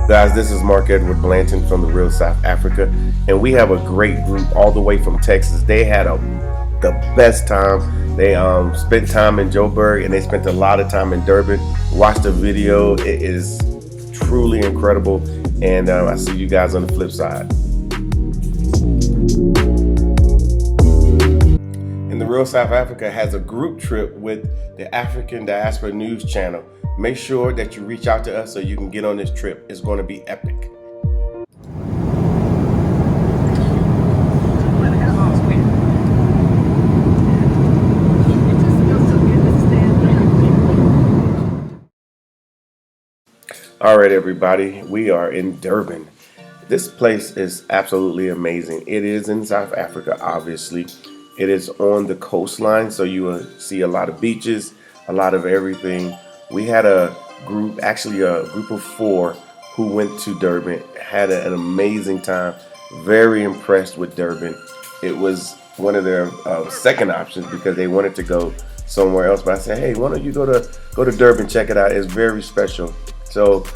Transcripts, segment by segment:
Guys, this is Mark Edward Blanton from the Real South Africa, and we have a great group all the way from Texas. They had the best time. They spent time in Joburg, and they spent a lot of time in Durban. Watch the video. It is truly incredible, and I see you guys on the flip side. And the Real South Africa has a group trip with the African Diaspora News Channel. Make sure that you reach out to us so you can get on this trip. It's going to be epic. All right, everybody, we are in Durban. This place is absolutely amazing. It is in South Africa, obviously. It is on the coastline, so you will see a lot of beaches, a lot of everything. We had a group of 4 who went to Durban, had an amazing time, very impressed with Durban. It was one of their second options because they wanted to go somewhere else, but I said, hey, why don't you go to Durban, check it out. It's very special. So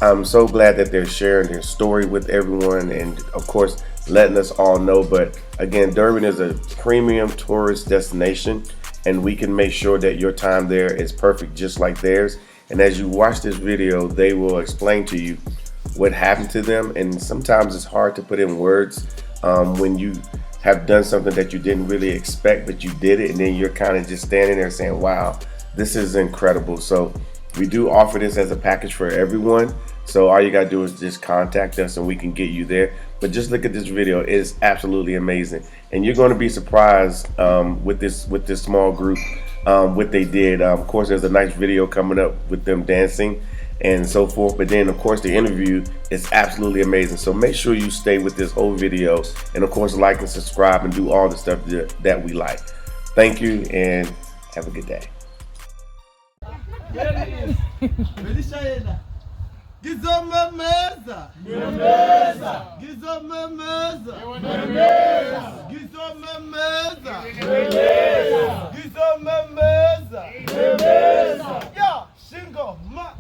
I'm so glad that they're sharing their story with everyone and, of course, letting us all know. But again, Durban is a premium tourist destination, and we can make sure that your time there is perfect just like theirs. And as you watch this video, they will explain to you what happened to them. And sometimes it's hard to put in words when you have done something that you didn't really expect, but you did it, and then you're kind of just standing there saying, wow, this is incredible. So we do offer this as a package for everyone. So all you gotta do is just contact us and we can get you there. But just look at this video. It's absolutely amazing. And you're gonna be surprised with this small group, what they did. Of course, there's a nice video coming up with them dancing and so forth. But then, of course, the interview is absolutely amazing. So make sure you stay with this whole video. And, of course, like and subscribe and do all the stuff that we like. Thank you and have a good day. Gizomemeza, yeah, single ma.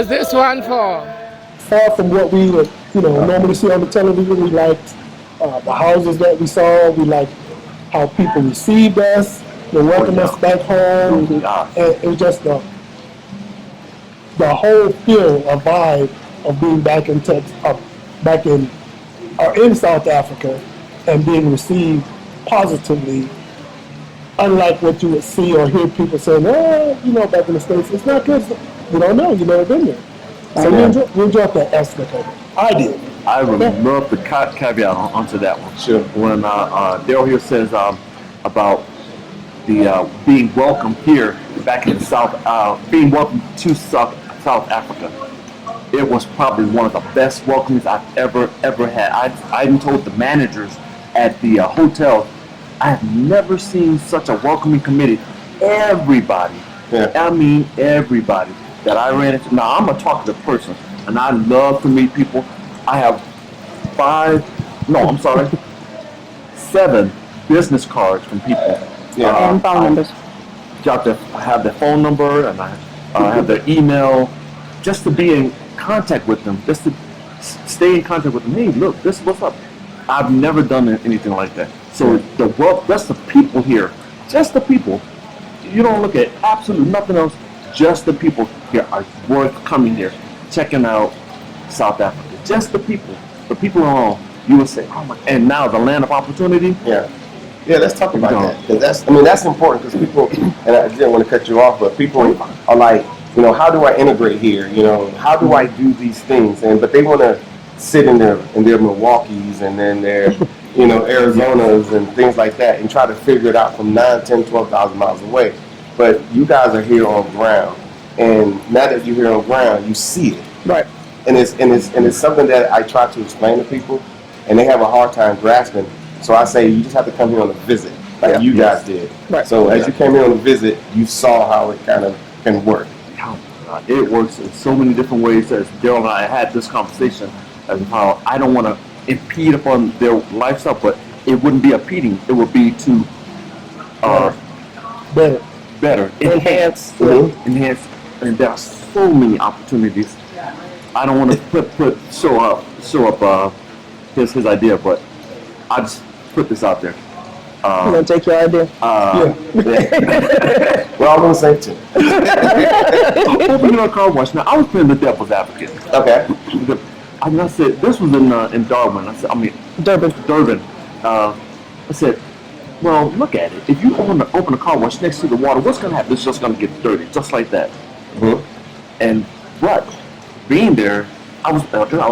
this one for? Far from what we would, normally see on the television. We liked the houses that we saw. We liked how people received us. They welcomed us back home. And it was just the whole feel, a vibe of being back in in South Africa and being received positively. Unlike what you would see or hear people saying, back in the States, it's not good. You don't know. You've never been there. So we enjoyed that aspect of it. I did. I would love the caveat onto that one. Sure. When Daryl here says about the being welcome here back in the South, being welcome to South Africa, it was probably one of the best welcomings I've ever had. I even told the managers at the hotel, I have never seen such a welcoming committee. Everybody, I mean everybody that I ran into. Now, I'm a talkative person, and I love to meet people. I have 7 business cards from people. And phone numbers. I have their phone number, and I have their email, just to be in contact with them, just to stay in contact with them. Hey, look, this is what's up. I've never done anything like that. So just the people here, just the people. You don't look at absolutely nothing else. Just the people here are worth coming here, checking out South Africa. Just the people alone. You would say, oh my! And now the land of opportunity. Yeah, let's talk about that, because that's important, because people, and I didn't want to cut you off, but people are like, how do I integrate here? How do I do these things? But they want to sit in their Milwaukees and then their Arizonas and things like that, and try to figure it out from 9, 10, 12,000 miles away. But you guys are here on ground, and now that you're here on ground, you see it. Right. And it's something that I try to explain to people, and they have a hard time grasping. So I say you just have to come here on a visit, like you guys did. Right. So as you came here on a visit, you saw how it kind of can work. It works in so many different ways. As Daryl and I had this conversation, as how I don't want to impede upon their lifestyle, but it wouldn't be impeding. It would be to better, enhance, and there are so many opportunities. I don't want to show up his idea, but I just put this out there. You gonna take your idea? Well, I'm gonna say too. Opening a car wash. Now I was playing the devil's advocate. Okay. I said this was in Durban. Durban. I said, well, look at it. If you open a car wash next to the water, what's going to happen? It's just going to get dirty, just like that. Mm-hmm. But being there, I was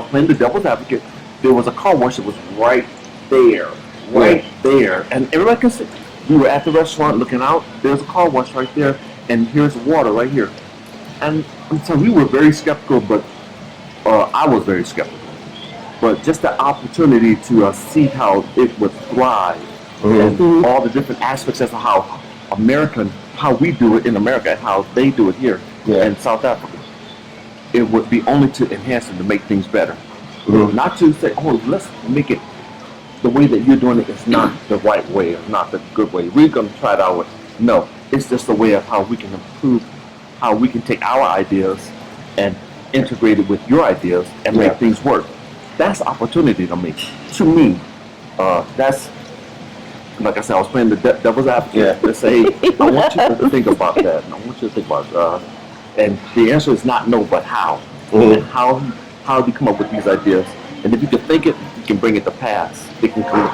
playing the devil's advocate. There was a car wash that was right there, and everybody can see. We were at the restaurant looking out. There's a car wash right there, and here's water right here. And so we were very skeptical, but I was very skeptical. But just the opportunity to see how it would thrive, and all the different aspects as to how we do it in America and how they do it here in South Africa. It would be only to enhance and to make things better. Not to say, oh, let's make it the way that you're doing it is not the right way or not the good way. We're going to try it our way. No, it's just a way of how we can improve, how we can take our ideas and integrate it with your ideas and make things work. That's opportunity to me. To me, that's, like I said, I was playing the devil's advocate. Let's say, I want you to think about that. And I want you to think about and the answer is not no, but how. And how do you come up with these ideas? And if you can think it, you can bring it to pass. It can come.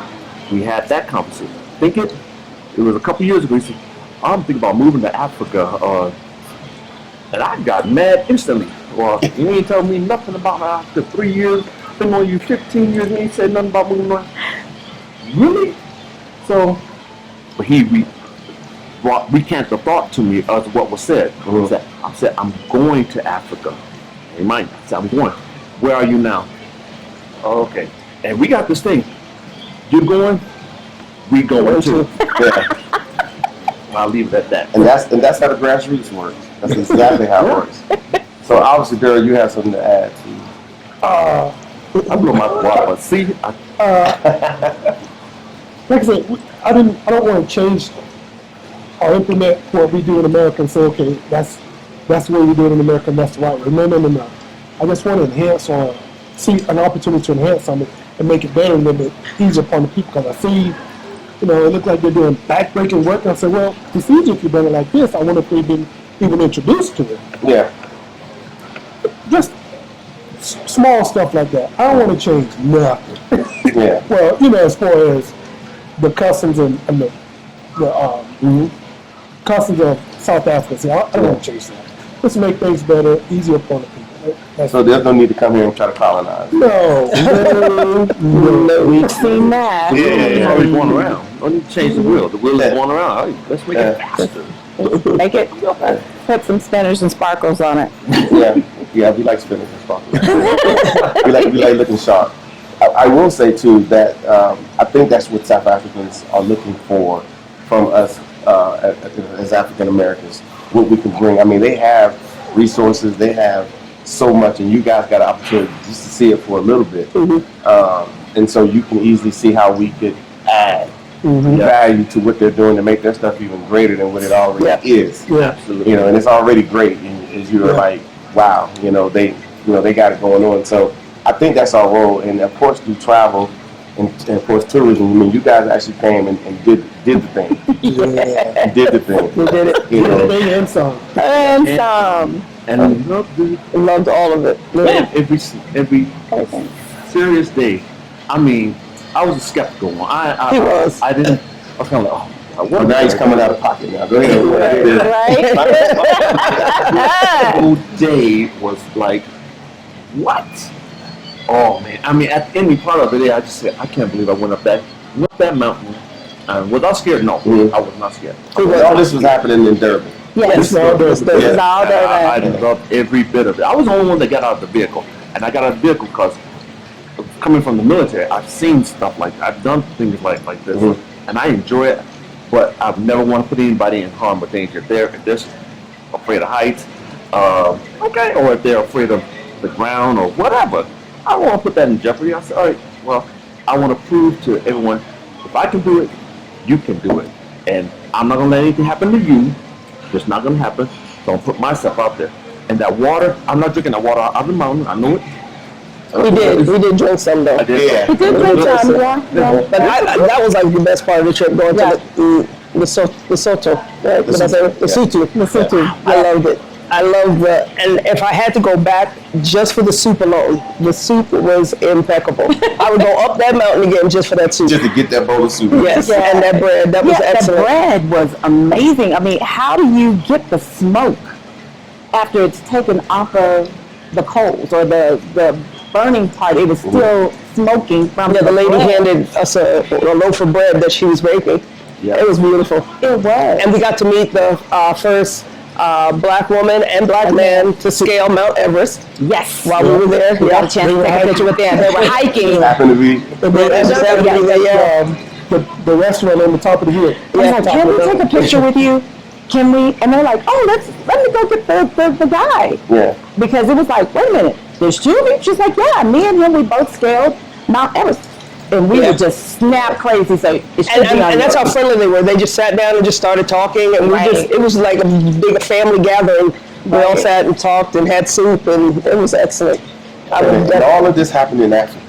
We had that conversation. Think it. It was a couple years ago. He said, I'm thinking about moving to Africa. And I got mad instantly. Well, you ain't telling me nothing about after 3 years. Been on you 15 years, and he said nothing about moving on. Really? So, but he recanted the thought to me as what was said. I said, I'm going to Africa. Remind me. I said, I'm going. Where are you now? Oh, okay. And we got this thing. You're going, we going too. I'll leave it at that. And that's how the grassroots works. That's exactly how it works. So obviously, Daryl, you have something to add to. I blew my water. See, like I said, I don't want to change or implement what we do in America and say, okay, that's the way we do it in America and that's the right way. No. I just want to enhance on, see an opportunity to enhance something and make it better and a little bit easier upon the people. Because I see, it look like they're doing backbreaking work. And I say, well, it's easier if you've done it like this. I wonder if they've been even introduced to it. Yeah. Just small stuff like that. I don't want to change nothing. Yeah. Well, as far as the customs and the customs of South Africa, see, I don't want to change that. Let's make things better, easier for the people. So there's no need to come here and try to colonize. No. We've seen that. Yeah, it's already going around. Don't need to change the wheel. The wheel is going around. Hey, let's make it faster. Make it, put some spinners and sparkles on it. Yeah, we like spinners and sparkles. we like looking sharp. I will say too that I think that's what South Africans are looking for from us as African Americans. What we can bring. I mean, they have resources. They have so much, and you guys got an opportunity just to see it for a little bit. And so you can easily see how we could add value to what they're doing to make their stuff even greater than what it already is. Yeah, absolutely. And it's already great. And as you're like, wow, they got it going on. So I think that's our role. And of course, through travel and of course tourism. I mean, you guys actually came and did the thing. Yeah. Did the thing. We did it. And some. And some. And I Loved all of it. man, every Everything. serious day. I mean, I was a skeptical one. He was. I didn't. I was kind of like, oh, Well, now he's coming out of pocket now. Go ahead. Right? The whole day was like, what? Oh man! I mean, at any part of the day, I just said, I can't believe I went up that mountain. Was I scared? No, I was not scared. All this was happening in Durban. Yes. It's all This Durban. is all I Durban. loved every bit of it. I was the only one that got out of the vehicle, and I got out of the vehicle because coming from the military, I've seen stuff like that. I've done things like this, and I enjoy it. But I've never want to put anybody in harm or danger. If they're afraid of heights, okay, or if they're afraid of the ground or whatever, I don't want to put that in jeopardy. I said, all right, well, I want to prove to everyone, if I can do it, you can do it, and I'm not gonna let anything happen to you. It's not gonna happen. Don't put myself out there. And that water, I'm not drinking that water out of the mountain. I know it. We did drink some though. I did. Yeah. We did drink some, yeah. But that was like the best part of the trip, going to the Soto, right? What I say? The Sutu. The Sutu. I loved it. I loved and if I had to go back just for the soup alone, the soup was impeccable. I would go up that mountain again just for that soup. Just to get that bowl of soup. Yes, Yeah. and that bread, that was The excellent. bread was amazing. I mean, how do you get the smoke after it's taken off of the coals or the burning part? It was still smoking from Yeah, the lady bread. handed us a loaf of bread that she was baking. Yeah. It was beautiful. It was. And we got to meet the first black woman and black man to scale Mount Everest Yes. while we were there. We got a chance to take a picture with them. They were hiking. Happened to be. The restaurant on the top of the hill. I was like, can we take a picture with you? Can we? And they're like, oh, let me go get the guy. Yeah. Because it was like, wait a minute, there's two of you? She's like, yeah, me and him, we both scaled Mount Everest. And we would just snap crazy. So it should be on And that's how yours. friendly they were. They just sat down and just started talking, and Right. it was like a big family gathering. We all sat and talked and had soup, and it was excellent. I would And all of this happened in Africa.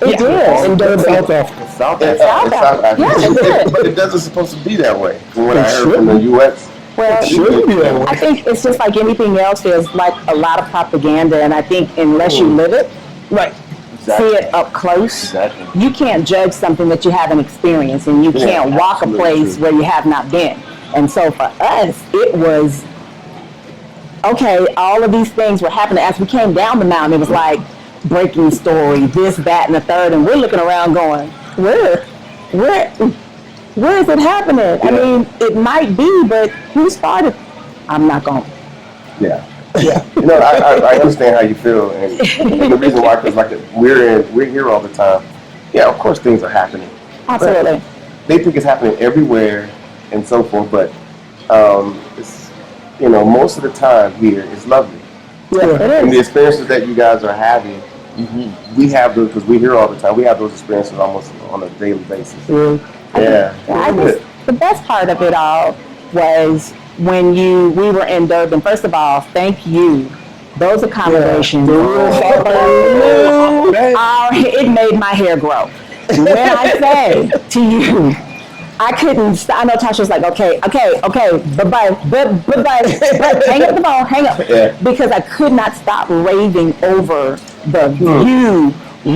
It did. in Durban. South Africa. South In Africa. South Africa. Yeah, it did. But it doesn't supposed to be that way. From what I It heard from the shouldn't. U.S. Well, Shouldn't be that way. I think it's just like anything else. There's like a lot of propaganda, and I think unless you live it, Right. see it up close, Exactly. you can't judge something that you haven't experienced, and you can't walk a absolutely place true. where you have not been. And so for us, it was okay. All of these things were happening as we came down the mountain. It was like breaking story, this, that, and the third, and we're looking around going, where is it happening? I mean, it might be, but who started? I'm not going. Yeah. Yeah. I understand how you feel, and the reason why, because like we're here all the time. Yeah, of course things are happening. Absolutely. They think it's happening everywhere and so forth, but it's most of the time here it's lovely. Yeah, it And the is. experiences that you guys are having, we have those because we're here all the time. We have those experiences almost on a daily basis. Yeah. I guess the best part of it all was when we were in Durban. First of all, thank you Those accommodations, The real South it made my hair grow. When I say to you, I couldn't stop. I know Tasha was like, okay, bye-bye, bye-bye, hang up the phone, hang up. Yeah. Because I could not stop raving over the view,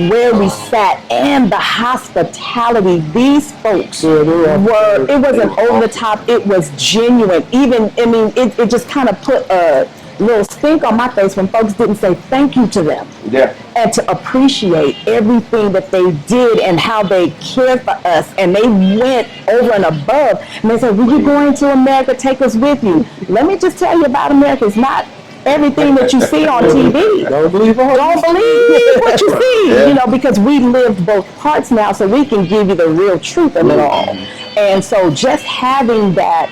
where we sat, and the hospitality. These folks were, it wasn't over the top, it was genuine. Even, I mean, it just kind of put a little stink on my face when folks didn't say thank you to them. Yeah. And to appreciate everything that they did and how they cared for us. And they went over and above. And they said, "Will you going to America? Take us with you." Let me just tell you about America. It's not everything that you see on TV. Don't believe Don't believe what you see, you know, because we lived both parts now, so we can give you the real truth of it all. And so just having that,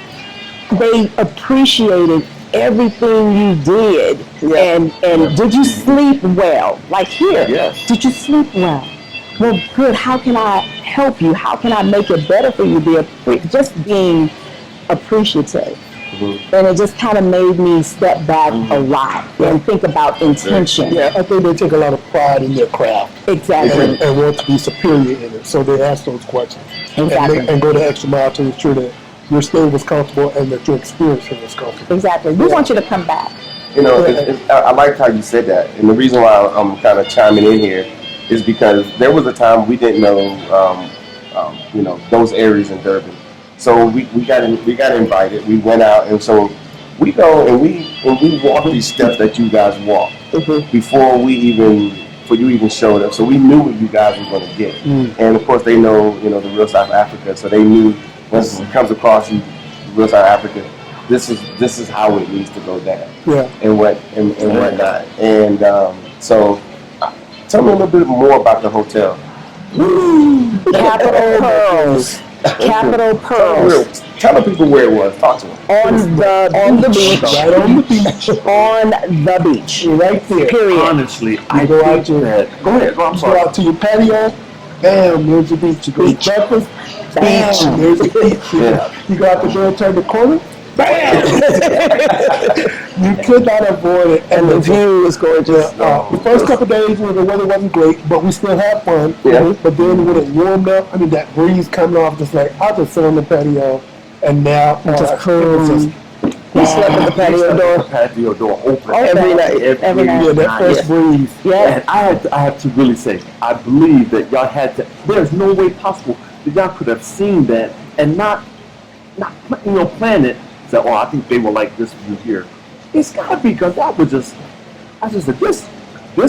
they appreciated everything you did. And did you sleep well? Like here, Yes. did you sleep well? Well, good. How can I help you? How can I make it better for you? Just being appreciative. And it just kind of made me step back a lot and think about intention. Yeah, I think they take a lot of pride in their craft. Exactly. And want to be superior in it. So they ask those questions. Exactly. And go the extra mile to ensure that your stay was comfortable and that your experience was comfortable. Exactly. We want you to come back. You know, I like how you said that, and the reason why I'm kind of chiming in here is because there was a time we didn't know, you know, those areas in Durban. So we got invited. We went out, and so we go and we walk these steps that you guys walked before you even showed up. So we knew what you guys were going to get, and of course they know, you know, the real South Africa. So they knew once it comes across you, real South Africa, this is how it needs to go down. Yeah. And whatnot. And so tell me a little bit more about the hotel. Capital Pearls. Capital Pearls. Tell the people where it was. Talk to them. On the beach. Right on the beach. On the beach. Right there. Period. Honestly, I go out think to that. Go ahead. I'm Go sorry. out to your patio, bam, there's the beach. You go to breakfast, bam, there's the beach. Yeah. You go out the door, turn the corner, bam. You could not avoid it. And the view is gorgeous. The first couple of days when the weather wasn't great, but we still had fun. Yeah. But then when it warmed up, I mean, that breeze coming off, just like, I just sit on the patio, and now Just cool. We slept at the patio The door patio door open every night. Every night. yeah, that fresh breeze. Yeah. And I have to really say, I believe that y'all had to. There's no way possible that y'all could have seen that and not plan it. Say, oh, I think they will like this view here. It's gotta be because I just said this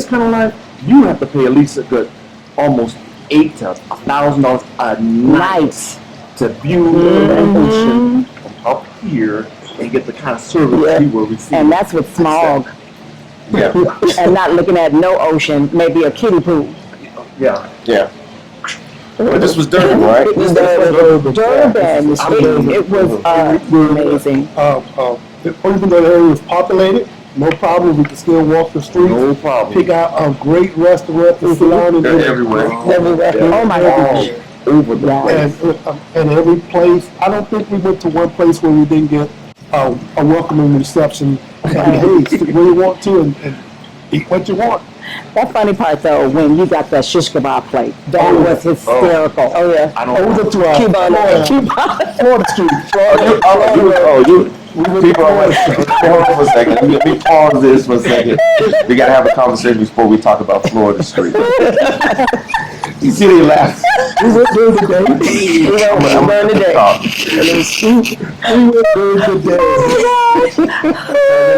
kind of life, you have to pay at least a good almost $8,000 to $1,000 a night to view the ocean from up here and get the kind of service we were receiving. And that's with smog. Yeah. And not looking at no ocean, maybe a kiddie pool. Yeah. Yeah. But this was Durban, right? It was Durban. It was amazing. Even though the area was populated, no problem. We could still walk the streets. No problem. Pick out a great restaurant to sit down and They're everywhere. Everywhere. Oh my gosh. Over the place. and every place. I don't think we went to one place where we didn't get a welcoming reception. Hey, sit where you want to and eat what you want. That funny part though, when you got that shish kebab plate, that was hysterical. Oh yeah. I don't We went to Florida Street. People are like, hold on for a second. Let me pause this for a second. We gotta have a conversation before we talk about Florida Street. You see they laugh. We went during the day. I'm during the day. We went during the day.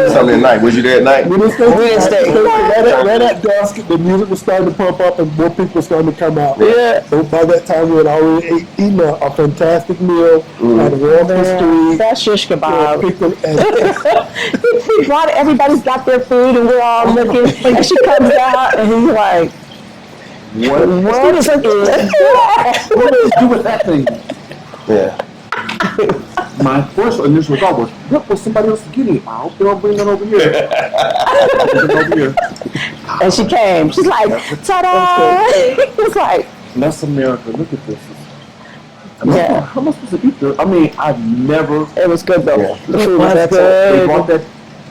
Sunday night. Was you there at night? We didn't stay. Right at dusk, the music was starting to pump up and more people were starting to come out. Yeah. So by that time, we had already eaten a fantastic meal. Had walked the street. That shish kebab. Picked them, and He brought it, everybody's got their food and we're all looking and she comes out and he's like, what is it? What did you do with that thing? Yeah. My first initial thought was, what was somebody else getting? I hope they don't bring that over here. And she came. She's like, ta-da! It's like, That's America. Look at this. yeah. How am I supposed to eat this? I mean, I've never. It was good though. Yeah. The food was They excellent. brought that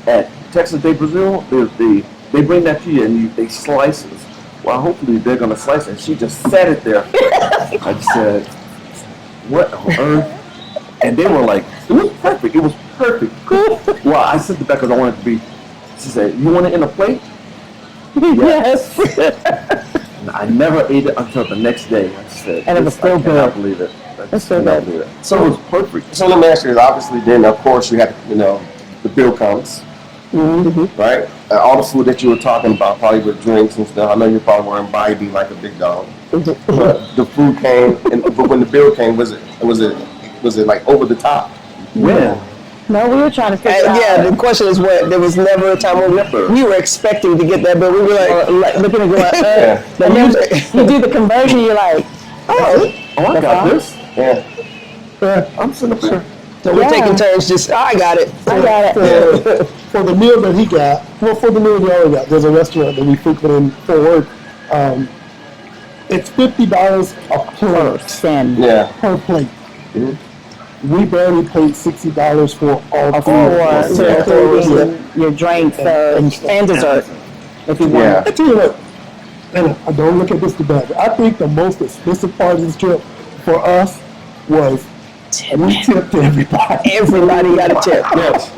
at Texas de Brazil, they bring that to you and they slice it. Well, hopefully they're gonna slice it. And she just set it there. I just said, what on earth? And they were like, it was perfect. It was perfect. Well, I said to Becca, I wanted to be. She said, you want it in a plate? Yes. And I never ate it until the next day. I said, And it was still I cannot good. believe it. It's still cannot good. believe it. So it was perfect. So let me ask you, obviously then of course you have, the bill comes, right? All the food that you were talking about, probably with drinks and stuff, I know you're probably wearing Bybee like a big dog. But the food came, but when the bill came, was it like over the top? Yeah. No, we were trying to figure out. Yeah, the question is what? There was never a time when we were expecting to get that, but we were like Looking at going, Yeah. and then you do the conversion, you're like, oh, Oh, I got this. Yeah. I'm sitting up here. So we're taking turns just, I got it. I got it. For the meal that he got, for the meal he already got, there's a restaurant that we frequent in Fort Worth. It's $50 a plate. Send. Yeah. Per plate. We barely paid $60 for all For food. including your drinks and dessert. If you want. Yeah. I tell you what, and I don't look at this too bad, but I think the most expensive part of this trip for us was we tipped everybody. Everybody got a tip. Yes.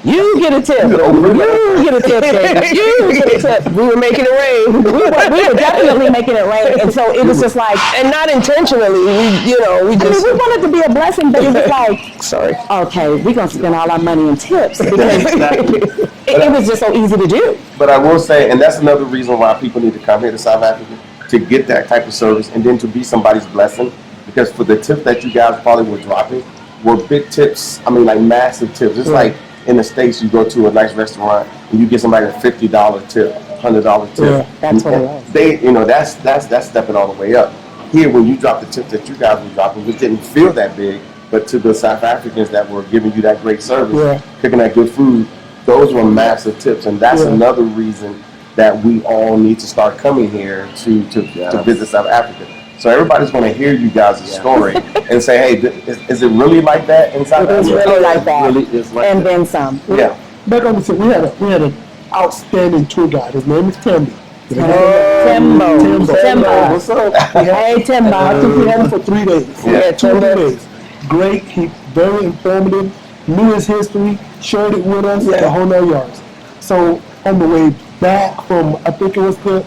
You get a tip. You get a tip. Jake. You get a tip. We were making it rain. We were definitely making it rain, and so it was just like, And not intentionally, we just. we wanted to be a blessing, but it was like, Sorry. okay, we're gonna spend all our money in tips because it was just so easy to do. But I will say, and that's another reason why people need to come here to South Africa, to get that type of service and then to be somebody's blessing. Because for the tips that you guys probably were dropping were big tips, I mean like massive tips. It's like in the States you go to a nice restaurant and you get somebody a $50 tip, $100 tip. Yeah, that's what it was. They, that's stepping all the way up. Here when you drop the tips that you guys were dropping, which didn't feel that big, but to the South Africans that were giving you that great service, cooking that good food, those were massive tips, and that's another reason that we all need to start coming here to visit South Africa. So everybody's going to hear you guys' story and say, hey, is it really like that in South It was Africa? really like that, Really is like and that. then some. Yeah. Back on the tip, we had an outstanding tour guide. His name is Timby. Timbo. What's up? Hey, I think Timbo. we had him for 3 days. Yeah, 2 or 3 days. Great. He very informative. Knew his history. Shared it with us. The whole 9 yards. So on the way back from, I think it was the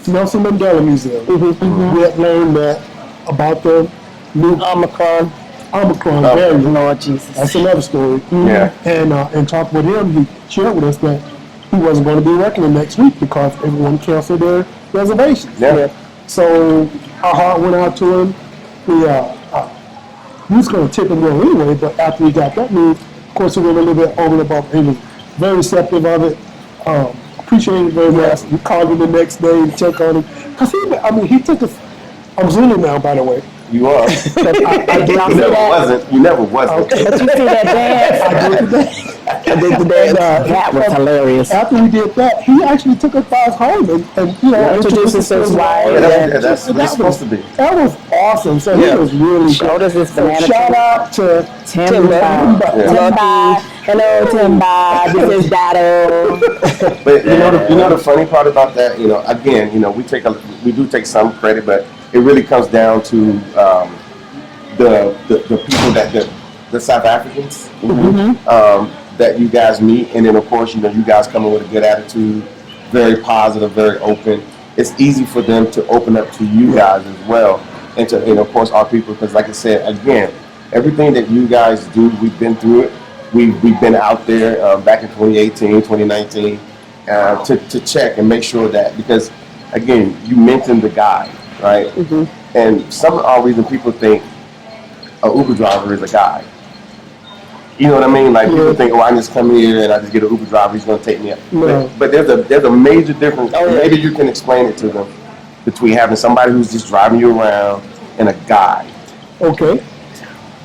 Nelson Mandela Museum, we had learned that about the new Omicron variant. Lord Jesus. That's another story. Yeah. And talked with him, he shared with us that he wasn't going to be working the next week because everyone canceled their reservations. Yeah. So our heart went out to him. We was going to tip him well anyway, but after we got that news, of course, we went a little bit over the above. He was very receptive of it. Appreciate it very much. We called him the next day and checked on him. Because he took us. I'm ZULU now, by the way. You are. I did not You see never that. wasn't. You never wasn't. But you see that dance? I did the dance. I did the dance. That was hilarious. After we did that, he actually took us guys home and Introduced us to his wife. Yeah, that's what it's supposed to be. That was awesome. So he was really Showed us his So banana. shout out to Timba. Hello, Timba. This is Dado. But you know the funny part about that, again, we do take some credit, but it really comes down to the people the South Africans that you guys meet, and then of course you guys come in with a good attitude, very positive, very open. It's easy for them to open up to you guys as well, and of course our people, because like I said, again, everything that you guys do, we've been through it. We've been out there back in 2018, 2019 to check and make sure that, because again, you mentioned the guy, right? And some odd reason people think an Uber driver is a guy. You know what I mean? Like people think, I just come here and I just get an Uber driver, he's going to take me up. But there's a major difference. Maybe you can explain it to them between having somebody who's just driving you around and a guy. Okay.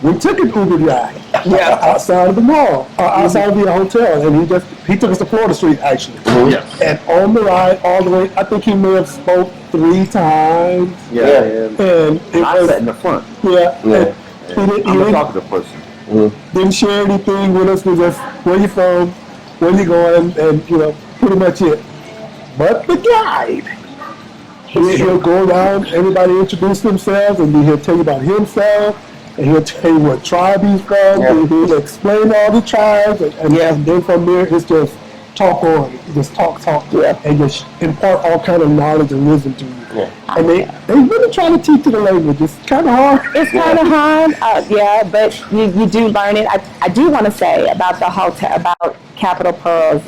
We took an Uber ride outside of the mall, outside of the hotel, and he took us to Florida Street actually. And on the ride all the way, I think he may have spoke 3 times. And And it I was sat in the front. He I'm a didn't, talkative person. Didn't share anything with us. We just, where you from, where you going, and pretty much it. But the guide, he'll go around, everybody introduce themselves, and then he'll tell you about himself, and he'll tell you what tribe he's from, and he'll explain all the tribes, and then from there, it's just talk on, just talk, and just impart all kind of knowledge and wisdom to you. And they really try to teach you the language. It's kind of hard. It's kind of hard, but you do learn it. I do want to say about the hotel, about Capital Pearls,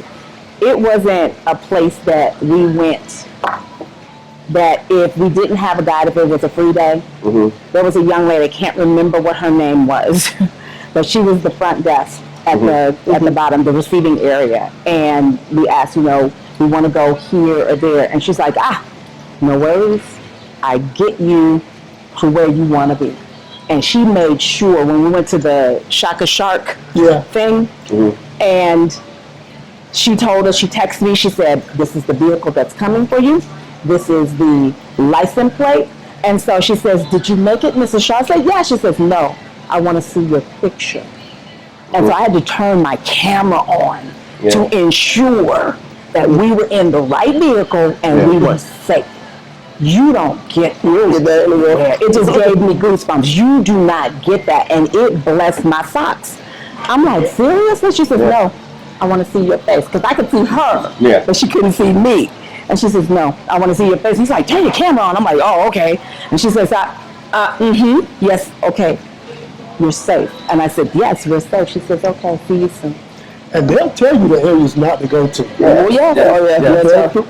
it wasn't a place that we went that if we didn't have a guide, if it was a free day, there was a young lady, I can't remember what her name was, but she was the front desk at the bottom, the receiving area. And we asked, we want to go here or there. And she's like, no worries, I get you to where you want to be. And she made sure when we went to the Shaka Shark thing, and she told us, she texted me, she said, this is the vehicle that's coming for you. This is the license plate. And so she says, did you make it, Mrs. Shaw? I said, yeah. She says, no, I want to see your picture. And so I had to turn my camera on to ensure that we were in the right vehicle and we were safe. You don't get that anywhere. It just gave me goosebumps. You do not get that. And it blessed my socks. I'm like, seriously? She says, no, I want to see your face. Because I could see her, but she couldn't see me. And she says, no, I want to see your face. He's like, turn your camera on. I'm like, oh, okay. And she says, yes, okay. You're safe. And I said, yes, we're safe. She says, okay, see you soon. And they'll tell you the areas not to go to.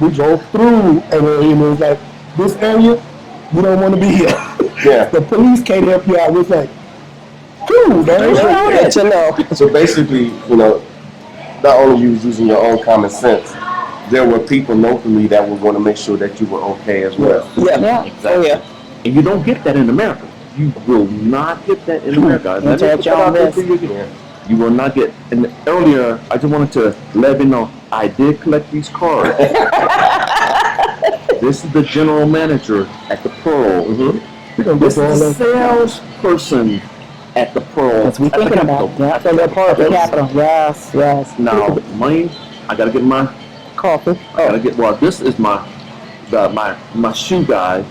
We drove through an area and it was like, this area, you don't want to be here. The police can't help you out. It's like, cool, man. So basically, not only you was using your own common sense, there were people locally that would want to make sure that you were okay as well. Exactly. And you don't get that in America. You will not get that in America. You will not get. And earlier, I just wanted to let you know, I did collect these cards. This is the general manager at the Pearl. This is the salesperson at the Pearl. That's what we're thinking about. Yeah, so they're part of the Capitol. Yes. Now, mine, I gotta get my coffee. This is my shoe guy,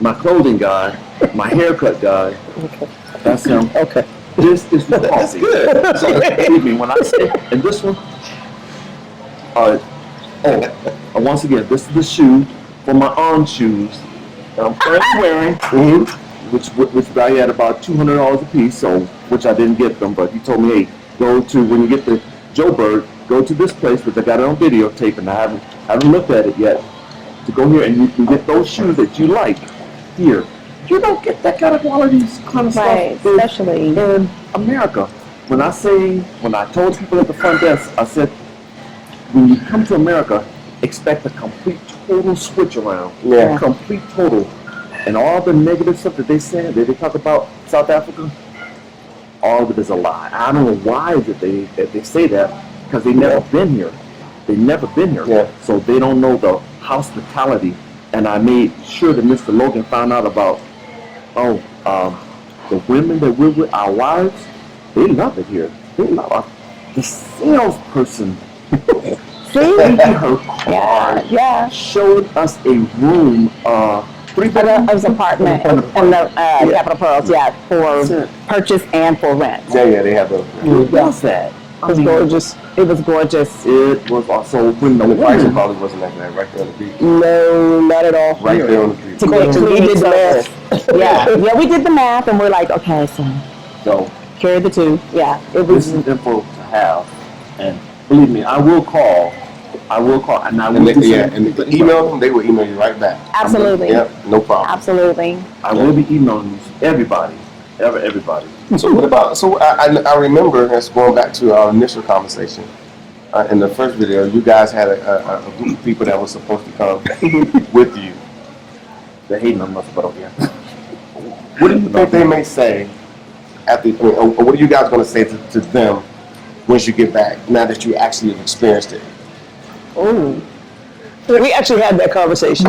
my clothing guy, my haircut guy. That's him. Okay. This is the coffee. That's good. So, believe me, when I say, and this one, once again, this is the shoe for my arm shoes that I'm currently wearing, which I had about $200 a piece, so which I didn't get them, but he told me, hey, go to, when you get to Joburg, go to this place, which I got it on videotape, and I haven't looked at it yet, to go here and you can get those shoes that you like here. You don't get that kind of quality kind of stuff, especially in America. When I told people at the front desk, I said, when you come to America, expect a complete total switch around. Complete total. And all the negative stuff that they said, that they talk about South Africa, all of it is a lie. I don't know why that they say that, because they've never been here. They've never been here. So they don't know the hospitality. And I made sure that Mr. Logan found out about, the women that we're with, our wives, they love it here. They love us. The salesperson her card, showed us a room, It apartment in the Capital Pearls, for purchase and for rent. They have those. Who does that? It was gorgeous. It was gorgeous. It was also when the price probably wasn't that bad right there on the beach. No, not at all. Right there on the beach. We did the math. We did the math, and we're like, okay, so carry the two. Yeah, it was. This is info to have, and believe me, I will call, and I will. And if you email them, they will email you right back. Absolutely. No problem. Absolutely. I will be emailing everybody. Everybody. So what about? So I remember us going back to our initial conversation in the first video. You guys had a group of people that was supposed to come with you. They're hating on us, but okay. What do you think they may say after? Or what are you guys going to say to them once you get back? Now that you actually have experienced it. Oh. We actually had that conversation.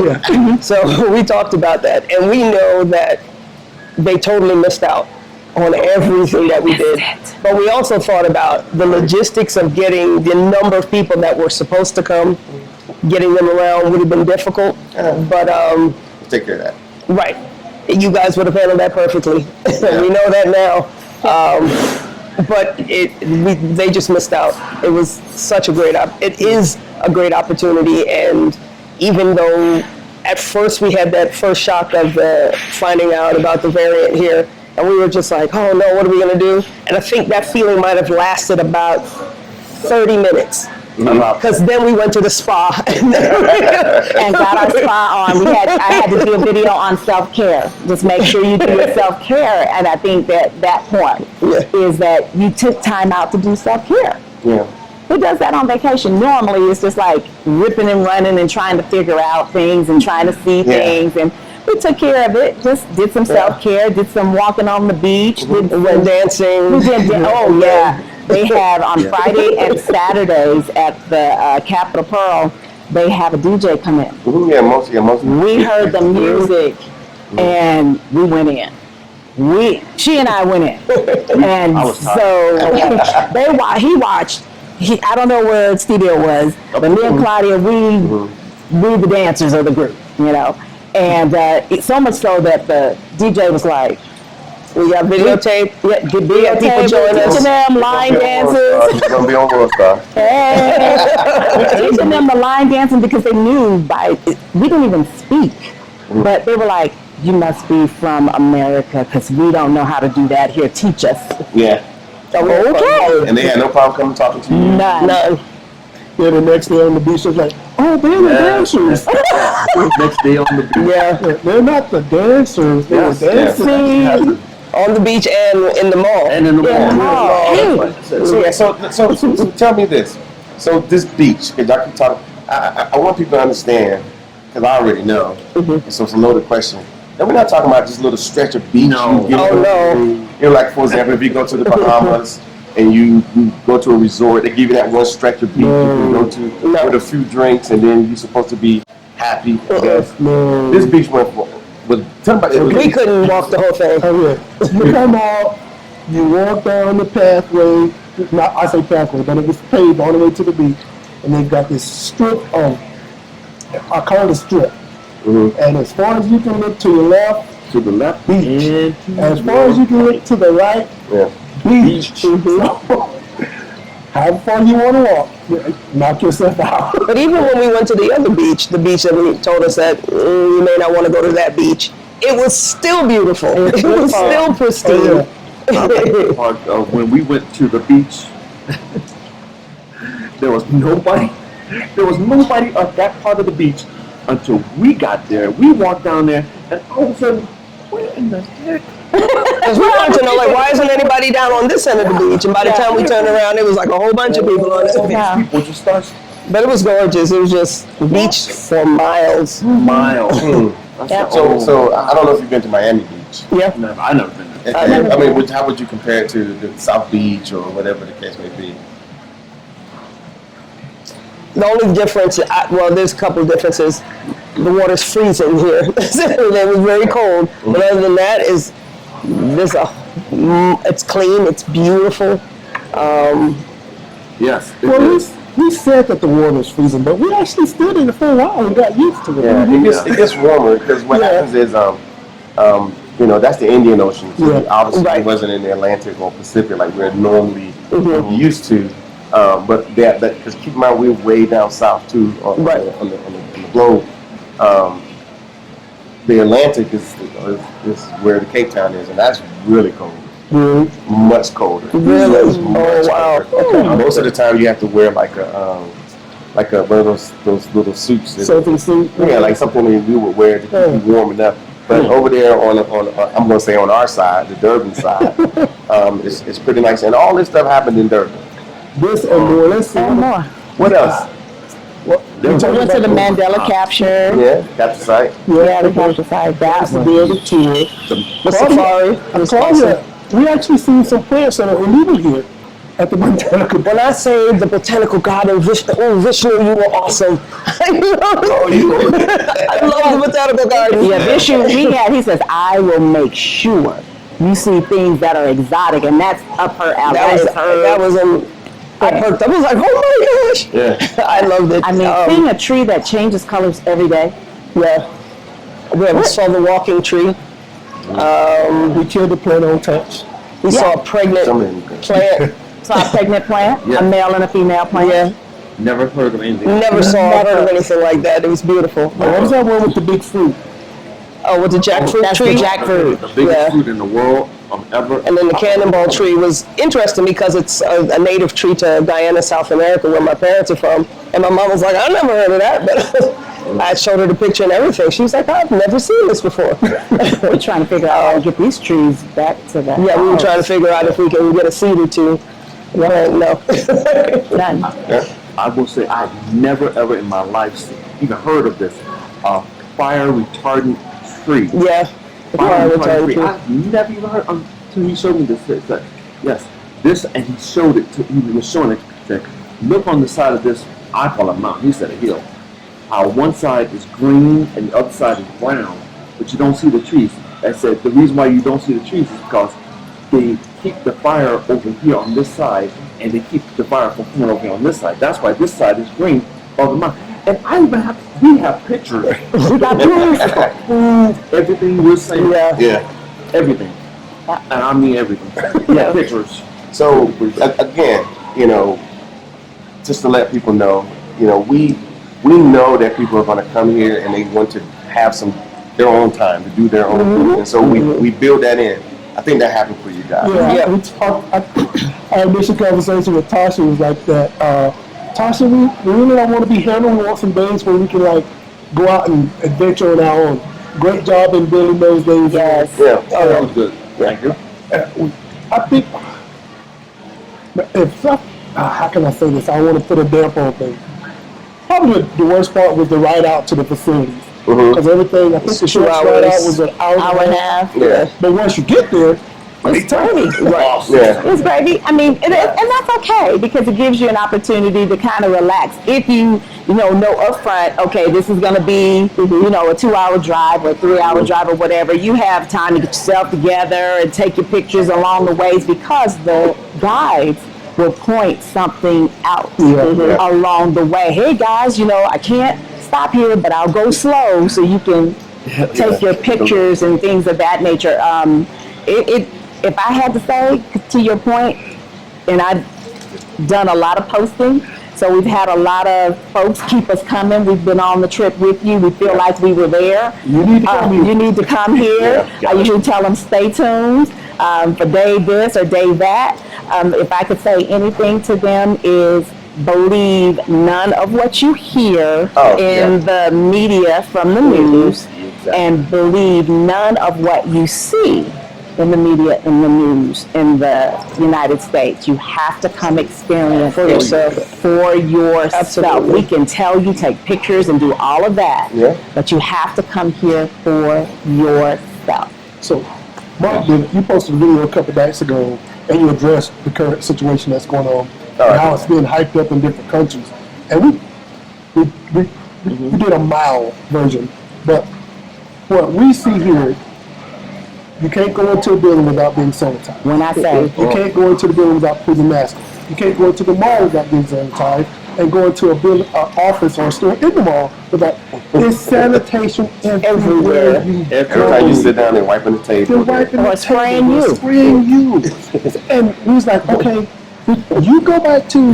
So we talked about that, and we know that they totally missed out on everything that we did. But we also thought about the logistics of getting the number of people that were supposed to come, getting them around would have been difficult. But Take care of that. right, you guys would have handled that perfectly. We know that now. But they just missed out. It was such a it is a great opportunity, and even though at first we had that first shock of finding out about the variant here, and we were just like, oh no, what are we gonna do? And I think that feeling might have lasted about 30 minutes. Because then we went to the spa and got our spa on. I had to do a video on self-care. Just make sure you do your self-care. And I think that point is that you took time out to do self-care. Yeah. Who does that on vacation? Normally it's just like ripping and running and trying to figure out things and trying to see things. And we took care of it. Just did some self-care, did some walking on the beach, went dancing. Oh yeah. They have on Friday and Saturdays at the Capitol Pearl, they have a DJ come in. Yeah, most. We heard the music and we went in. She and I went in. And so he watched. I don't know where studio was, but me and Claudia, we the dancers of the group, you know. And it's so much so that the DJ was like, we got videotape. We got people joining us. Teaching them line dances. It's gonna be on World Star. Teaching them the line dancing because they knew we didn't even speak, but they were like, "You must be from America because we don't know how to do that here. Teach us." Yeah. Okay. And they had no problem coming talking to you. None. Yeah, the next day on the beach, it's like, oh, they're the dancers. Next day on the beach. Yeah, They're not the dancers. They were dancers. on the beach and in the mall. And in the mall. So tell me this. So this beach, because y'all keep talking, I want people to understand, because I already know. So it's a loaded question. And we're not talking about just a little stretch of beach. No. You know, like for example, if you go to the Bahamas and you go to a resort, they give you that one stretch of beach you can go to with a few drinks, and then you're supposed to be happy. This beach was tell me about We couldn't walk the whole thing. Oh yeah. You come out, you walk down the pathway. I say pathway, but it was paved all the way to the beach, and they've got this strip of, I call it a strip. And as far as you can look to your left, beach. As far as you can look to the right, beach. How far you want to walk, knock yourself out. But even when we went to the other beach, the beach that we told us that you may not want to go to that beach, it was still beautiful. It was still pristine. When we went to the beach, there was nobody. There was nobody at that part of the beach until we got there. We walked down there, and all of a sudden, where in the heck? Because we wanted to know, like, why isn't anybody down on this end of the beach? And by the time we turned around, it was like a whole bunch of people on it. People just start But it was gorgeous. It was just beach for miles. miles. So I don't know if you've been to Miami Beach. Yeah. I never been there. I mean, how would you compare it to the South Beach or whatever the case may be? The only difference, well, there's a couple of differences. The water's freezing here. It was very cold. But other than that, it's clean, it's beautiful. Yes. Well, we said that the water was freezing, but we actually stood in it for a while and got used to it. Yeah, it gets warmer because what happens is, that's the Indian Ocean. So obviously, it wasn't in the Atlantic or Pacific like we're normally used to. But because keep in mind we're way down south too on the globe. The Atlantic is where the Cape Town is, and that's really cold. Much colder. Really? Oh wow. Okay. Most of the time you have to wear like one of those little suits. Something suit. Yeah, like something that we would wear to keep you warm enough. But over there on I'm going to say on our side, the Durban side, it's pretty nice. And all this stuff happened in Durban. This and more. Let's see. And more. What else? We went to the Mandela capture. Yeah, got the site. Yeah, the capture site. That To one. be able to The safari. Claudia, we actually seen some plants that are illegal here at the Botanical When I say the botanical garden, Vishnu, you were awesome. I love the botanical garden. Yeah, this year he says, I will make sure you see things that are exotic, and that's up her alley. That was I perked up. I was like, oh my gosh. Yeah. I loved it. I mean, seeing a tree that changes colors every day. Yeah. We saw the walking tree. We killed the plant on touch. We saw a pregnant plant. Saw a pregnant plant, Yeah. a male and a female plant. Yeah. Never heard of anything. Never saw or heard of anything like that. It was beautiful. What was that one with the big fruit? Oh, with the jackfruit That's tree? the jackfruit. The biggest Yeah. fruit in the world ever. And then the cannonball tree was interesting because it's a native tree to Guyana, South America, where my parents are from. And my mom was like, I never heard of that. But I showed her the picture and everything. She was like, I've never seen this before. We're trying to figure out how to get these trees back to the Yeah, we were house. trying to figure out if we can get a seed or two. Well, no. Done. I will say I've never ever in my life even heard of this fire retardant tree. Yeah. The fire retardant tree. I've never even heard until he showed me this. It said, yes, this, and he showed it to he was showing it. Said, look on the side of this. I call it a mountain. He said a hill. How one side is green and the other side is brown, but you don't see the trees. I said the reason why you don't see the trees is because they keep the fire over here on this side, and they keep the fire from coming over here on this side. That's why this side is green of the mountain. And I even we have pictures. We got proof to prove everything we're saying. Yeah. Everything. And I mean everything. Yeah, pictures. So again, just to let people know, we know that people are going to come here and they want to have their own time to do their own thing, and so we build that in. I think that happened for you guys. Yeah, we talked. Our initial conversation with Tasha was like that. Tasha, we really don't want to be handled. We want some days where we can go out and adventure on our own. Great job in building those days. Yes. Yeah. That was good. Thank you. I think how can I say this? I want to put a damper on things. Probably the worst part was the ride out to the facilities. Because everything, I think the short ride out was an hour and a half. Yeah. But once you get there, It's gravy. Right. Yeah. It's gravy. I mean, and that's okay because it gives you an opportunity to kind of relax. If you know upfront, okay, this is going to be, a 2-hour drive or a 3-hour drive or whatever, you have time to get yourself together and take your pictures along the ways because the guides will point something out along the way. Hey guys, I can't stop here, but I'll go slow so you can take your pictures and things of that nature. If I had to say, to your point, and I've done a lot of posting, so we've had a lot of folks keep us coming. We've been on the trip with you. We feel like we were there. you need to come here. You need to come here. I usually tell them stay tuned for day this or day that. If I could say anything to them is believe none of what you hear in the media from the news, and believe none of what you see in the media, in the news, in the United States. You have to come experience for yourself. Absolutely. We can tell you, take pictures and do all of that, but you have to come here for yourself. So, Mark, you posted a video a couple of days ago, and you addressed the current situation that's going on and how it's being hyped up in different countries. And we did a mild version, but what we see here, you can't go into a building without being sanitized. When I say You can't go into the building without putting a mask on. You can't go into the mall without being sanitized, and go into a building, office or a store in the mall without. There's sanitation everywhere you Every go. time you sit down and wiping the table. They're wiping Or the spraying table, you. spraying you. And we was like, okay, you go back to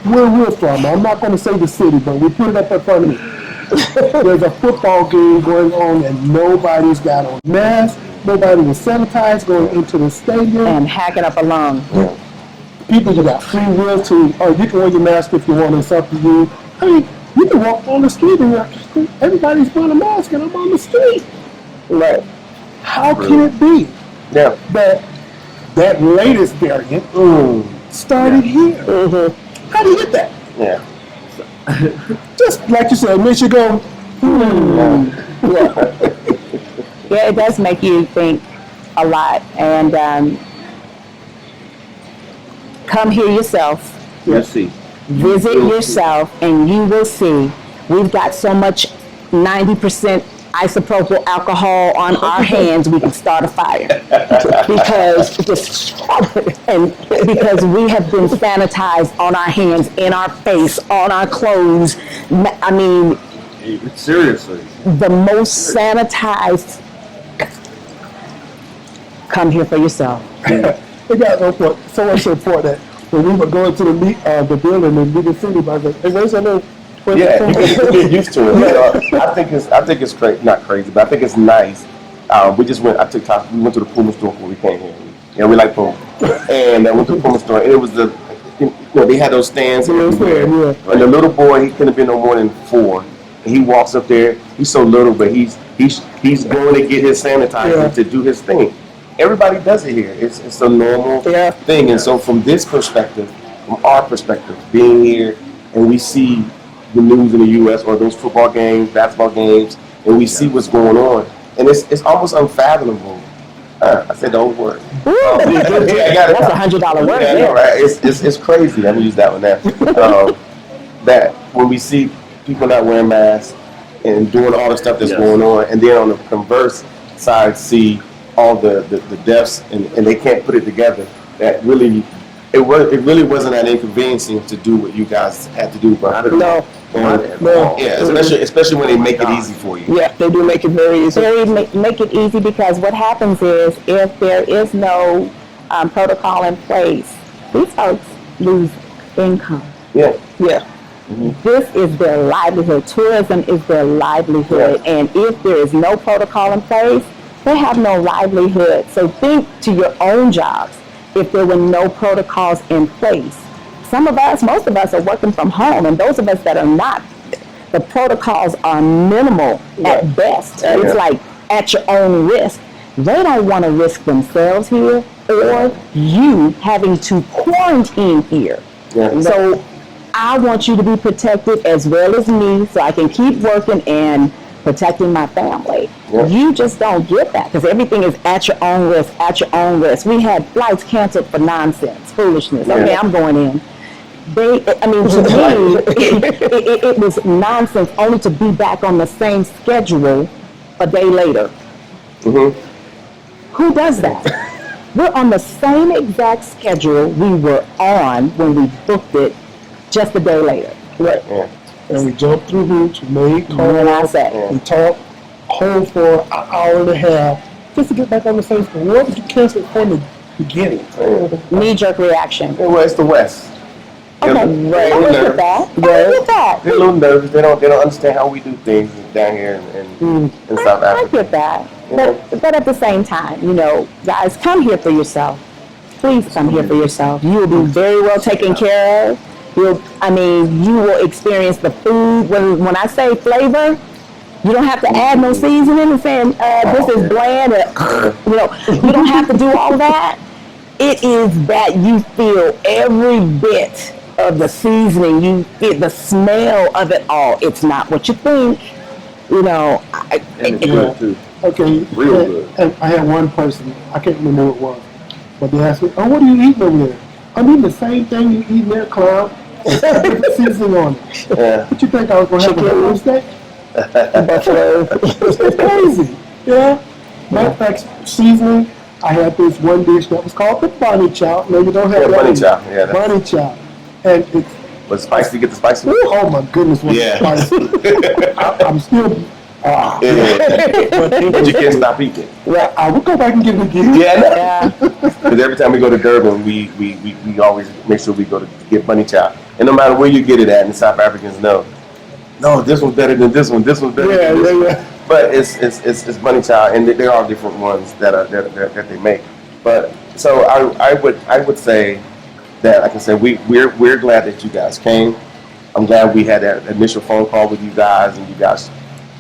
where we're from. I'm not going to say the city, but we put it up in front of me. There's a football game going on, and nobody's got on masks. Nobody was sanitized going into the stadium. and hacking up a lung. People, you got free will to, or you can wear your mask if you want, it's up to you. I mean, you can walk on the street and everybody's wearing a mask and I'm on the street. Right. How can it be Yeah. that latest variant started here? How do you get that? Yeah. Just like you said, makes you go, Yeah, it does make you think a lot. And come here yourself. You'll see. Visit yourself and you will see. We've got so much 90% isopropyl alcohol on our hands, we can start a fire. Because we have been sanitized on our hands, in our face, on our clothes. I mean, Seriously. the most sanitized. Come here for yourself. It got no point. So much so point that when we were going to the building and we didn't see anybody, I was like, hey, where's that little? Yeah, you get used to it. You know, I think it's not crazy, but I think it's nice. We just went. We went to the Puma store before we came here. Yeah, we like Puma, and I went to the Puma store. And it was they had those stands everywhere. Yeah. And the little boy, he couldn't have been no more than 4. And he walks up there. He's so little, but he's going to get his sanitizer to do his thing. Everybody does it here. It's a normal thing. And so from this perspective, from our perspective, being here, and we see the news in the U.S. or those football games, basketball games, and we see what's going on, and it's almost unfathomable. I said the old word. That's $100 word. Yeah, right. It's crazy. Let me use that one now. That when we see people not wearing masks and doing all the stuff that's going on, and then on the converse side see all the deaths and they can't put it together. That really. It really wasn't that inconveniencing to do what you guys had to do, but No. yeah, especially when they make it easy for you. Yeah, they do make it very easy. Make it easy, because what happens is if there is no protocol in place, these folks lose income. Yeah. This is their livelihood. Tourism is their livelihood. And if there is no protocol in place, they have no livelihood. So think to your own jobs. If there were no protocols in place, most of us are working from home, and those of us that are not, the protocols are minimal at best. It's like at your own risk. They don't want to risk themselves here or you having to quarantine here. So I want you to be protected as well as me, so I can keep working and protecting my family. You just don't get that, because everything is at your own risk, We had flights canceled for nonsense, foolishness. Okay, I'm going in. To me, it was nonsense only to be back on the same schedule a day later. Who does that? We're on the same exact schedule we were on when we booked it just a day later. And we jumped through hoops, we made calls, we talked home for an hour and a half just to get back on the same schedule. What did you cancel from the beginning? Knee-jerk reaction. Well, it's the West. Okay, I look at that. They're a little nervous. They don't understand how we do things down here in South Africa. I get that. But at the same time, guys, come here for yourself. Please come here for yourself. You will be very well taken care of. You will experience the food. When I say flavor, you don't have to add no seasoning and saying this is bland. You don't have to do all that. It is that you feel every bit of the seasoning. You feel the smell of it all. It's not what you think. And it's good too. Okay, Real good. And I had one person, I can't remember who it was, but they asked me, "Oh, what are you eating over there?" I'm eating the same thing you eat there, clown. Different seasoning on it. What you think I was going to have a whole steak? It's crazy. Matter of fact, seasoning, I had this one dish that was called the bunny chow. No, you don't have that. Bunny chow. Bunny chow. And it's... But spicy, you get the spicy? Oh my goodness, what's spicy. I'm still... But you can't stop eating. Yeah, I will go back and get it again. Because every time we go to Durban, we always make sure we go to get bunny chow. And no matter where you get it at, and the South Africans know, no, this one's better than this one. This one's better than this one. But it's bunny chow, and there are different ones that they make. But so I would say that, like I said, we're glad that you guys came. I'm glad we had that initial phone call with you guys, and you guys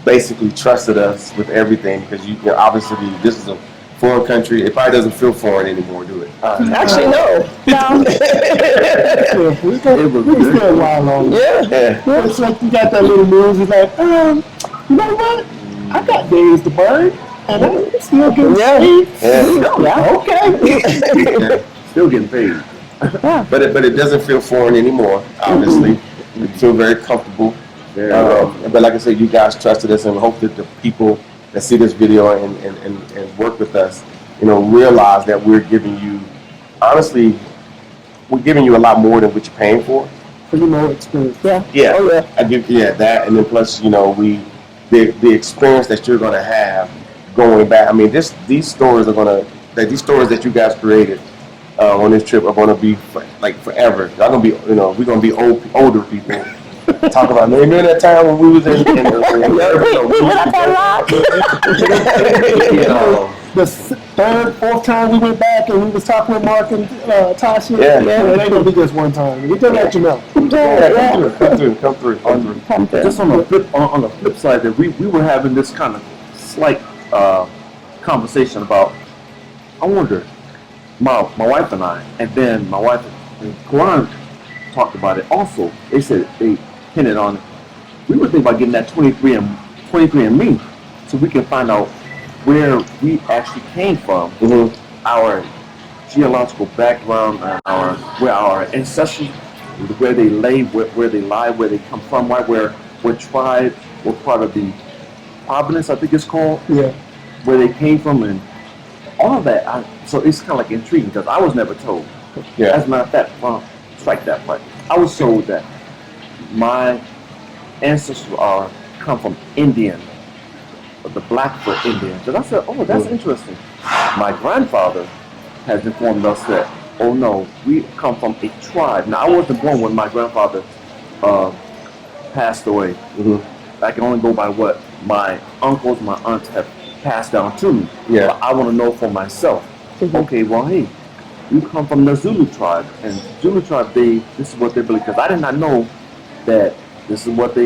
basically trusted us with everything, because you obviously this is a foreign country. It probably doesn't feel foreign anymore, do it? Actually, no. We can stay a while longer. It's like you got that little news. It's like, you know what? I got days to burn, and I'm still getting paid. Okay. Still getting paid. But it doesn't feel foreign anymore. Obviously, we feel very comfortable. Very welcome. But like I said, you guys trusted us, and we hope that the people that see this video and work with us, realize that we're giving you, honestly, we're giving you a lot more than what you're paying for. For experience. Yeah. Yeah, Oh, yeah. I give that, and then plus the experience that you're gonna have going back. I mean, these stories that you guys created on this trip are gonna be forever. Y'all gonna be we're gonna be older people. Talk about remember that time when we was in We went up that rock. The third, fourth time we went back and we was talking with Mark and Tasha. Yeah. It ain't gonna be just one time. We just let you know. Come through. Just on the flip side, that we were having this kind of slight conversation about. I wonder, my wife and I, and then my wife and Quran talked about it. Also, they said they hinted on it. We were thinking about getting that 23andMe, so we can find out where we actually came from, our geological background, where our ancestors, where they lay, where they lie, where they come from, right? Where tribe, we're part of the province, I think it's called. Yeah. Where they came from and all of that. So it's kind of like intriguing because I was never told. Yeah. As a matter of fact, strike that part. I was told that my ancestors come from Indian, the Blackfoot Indians. And I said, oh, that's interesting. My grandfather has informed us that, oh no, we come from a tribe. Now, I wasn't born when my grandfather passed away. I can only go by what my uncles, my aunts have passed down to me. Yeah. But I want to know for myself. Okay, well, hey, you come from the Zulu tribe. And Zulu tribe, this is what they believe. Because I did not know that this is what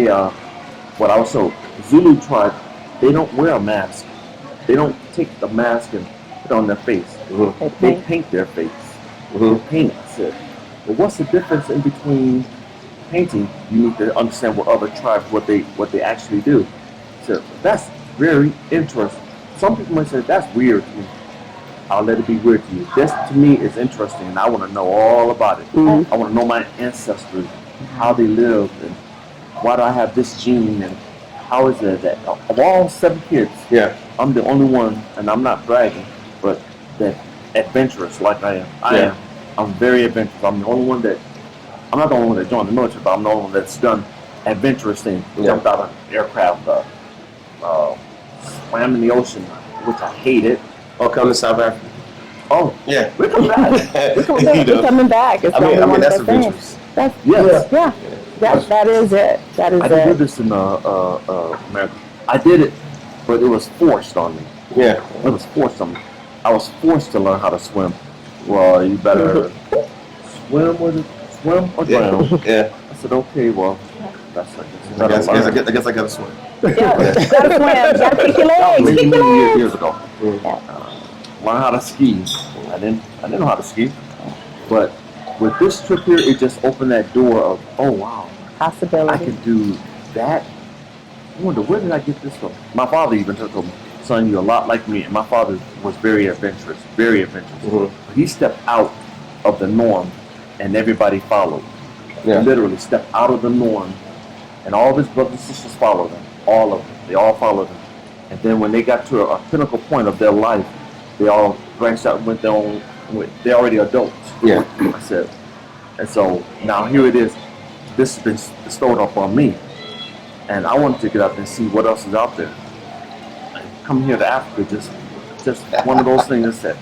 what I was told. Zulu tribe, they don't wear a mask. They don't take the mask and put it on their face. They paint their face. They paint it. But what's the difference in between painting? You need to understand what other tribes, what they actually do. So that's very interesting. Some people might say that's weird to me. I'll let it be weird to you. This to me is interesting, and I want to know all about it. I want to know my ancestors, how they lived, and why do I have this gene, and how is it that of all 7 kids, I'm the only one, and I'm not bragging, but that adventurous like I am. I'm very adventurous. I'm the only one I'm not the only one that joined the military, but I'm the only one that's done adventurous things. Jumped out of an aircraft, swam in the ocean, which I hated. Or come to South Africa. Oh, Yeah. we're coming back. We're coming back. We're coming back. It's I mean, one that's of the things. adventurous. Yes. That is it. That is I didn't do it. this in America. I did it, but it was forced on me. Yeah. It was forced on me. I was forced to learn how to swim. Well, you better swim or drown. Yeah. I said, okay, well, that's like this. I guess I gotta swim. Yeah, gotta swim. Gotta kick your legs. Kick your Many legs. years ago. Learn how to ski. I didn't know how to ski. But with this trip here, it just opened that door of, oh wow, I Possibility. can do that. I wonder, where did I get this from? My father even told me, son, you're a lot like me. And my father was very adventurous, very adventurous. He stepped out of the norm and everybody followed. Yeah. He literally stepped out of the norm and all of his brothers and sisters followed him. All of them. They all followed him. And then when they got to a pinnacle point of their life, they all branched out and went their own way. They're already adults. Yeah. I said. And so now here it is. This has been bestowed upon me. And I wanted to get out and see what else is out there. And coming here to Africa, just one of those things that said,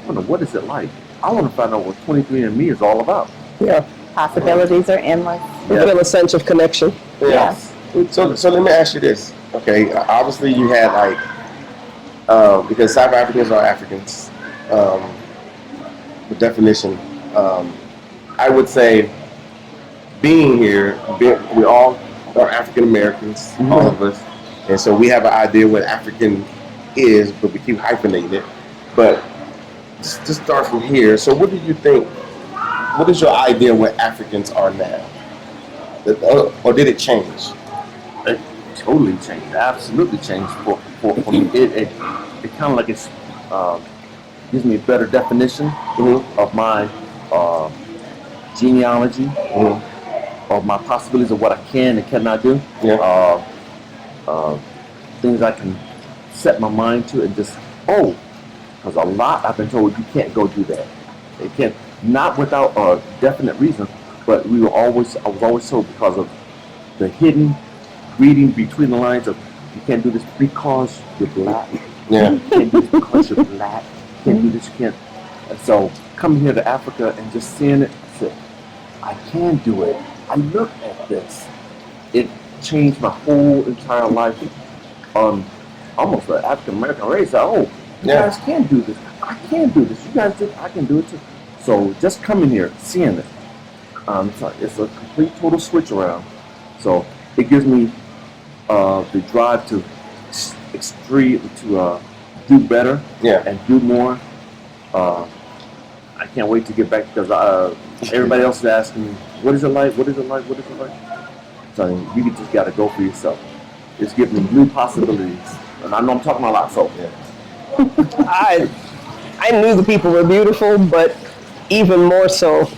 I wonder, what is it like? I want to find out what 23andMe is all about. Yeah. Possibilities are endless. We feel a sense of connection. Yes. So let me ask you this. Okay, obviously you had because South Africans are Africans. The definition, I would say, being here, we all are African Americans, all of us, and so we have an idea what African is, but we keep hyphenating it. But just to start from here, so what do you think? What is your idea what Africans are now? Or did it change? It totally changed. Absolutely changed for me. It kind of like it's gives me a better definition of my genealogy, of my possibilities of what I can and cannot do. Yeah. Things I can set my mind to and just, because a lot I've been told you can't go do that. It can't, not without a definite reason, but I was always told because of the hidden reading between the lines of you can't do this because you're black. Yeah. You can't do this because you're black. You can't do this, you can't. And so coming here to Africa and just seeing it, I said, I can do it. I look at this. It changed my whole entire life. Almost an African American race. You guys can do this. I can do this. You guys do. I can do it too. So just coming here, seeing it, it's a complete total switch around. So it gives me the drive to do better and do more. I can't wait to get back because everybody else is asking me, what is it like? What is it like? What is it like? So you just got to go for yourself. It's giving me new possibilities. And I know I'm talking a lot, so. I knew the people were beautiful, but even more so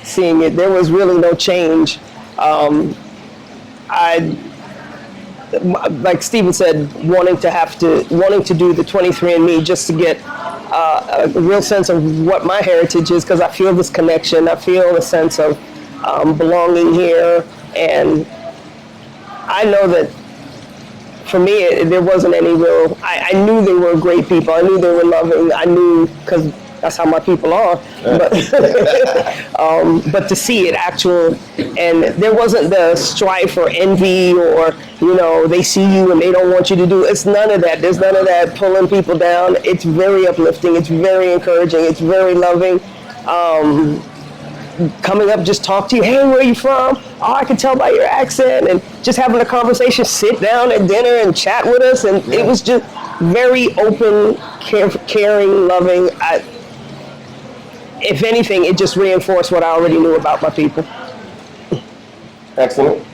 seeing it, there was really no change. Like Stephen said, wanting to do the 23andMe just to get a real sense of what my heritage is, because I feel this connection. I feel a sense of belonging here, and I know that for me, there wasn't any real, I knew they were great people. I knew they were loving. I knew, because that's how my people are. But, but to see it actual, and there wasn't the strife or envy or, they see you and they don't want you to do. It's none of that. There's none of that pulling people down. It's very uplifting. It's very encouraging. It's very loving. Coming up, just talk to you. Hey, where are you from? Oh, I can tell by your accent. And just having a conversation, sit down at dinner and chat with us. And it was just very open, caring, loving. If anything, it just reinforced what I already knew about my people. Excellent.